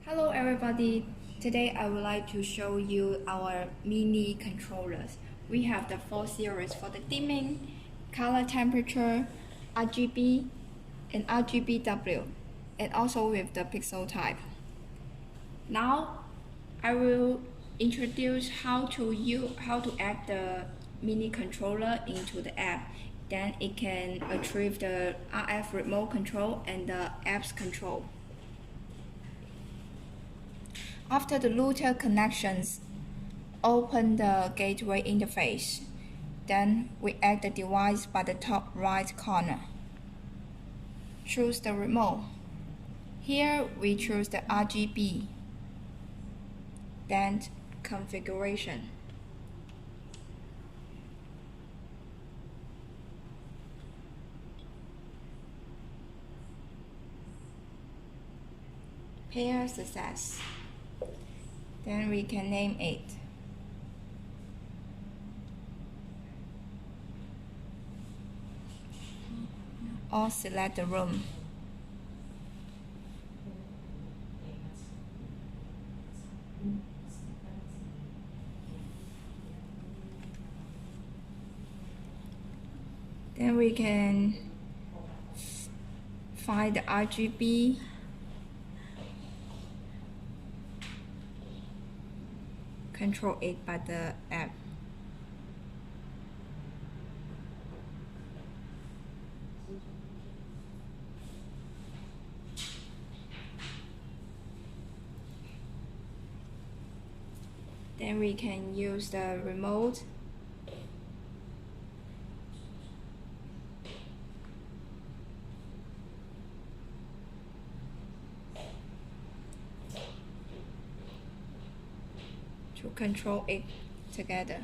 Hello everybody, today I would like to show you our mini controllers. We have the 4 series for the dimming, color temperature, RGB, and RGBW, and also with the pixel type. Now I will introduce how to add the mini controller into the app. Then it can achieve the RF remote control and the apps control. After the router connections, open the gateway interface. Then we add the device by the top right corner. Choose the remote. Here we choose the RGB. Then configuration. Pair success. Then we can name it. Or select the room. Then we can find the RGB. Control it by the app. Then we can use the remote. To control it together.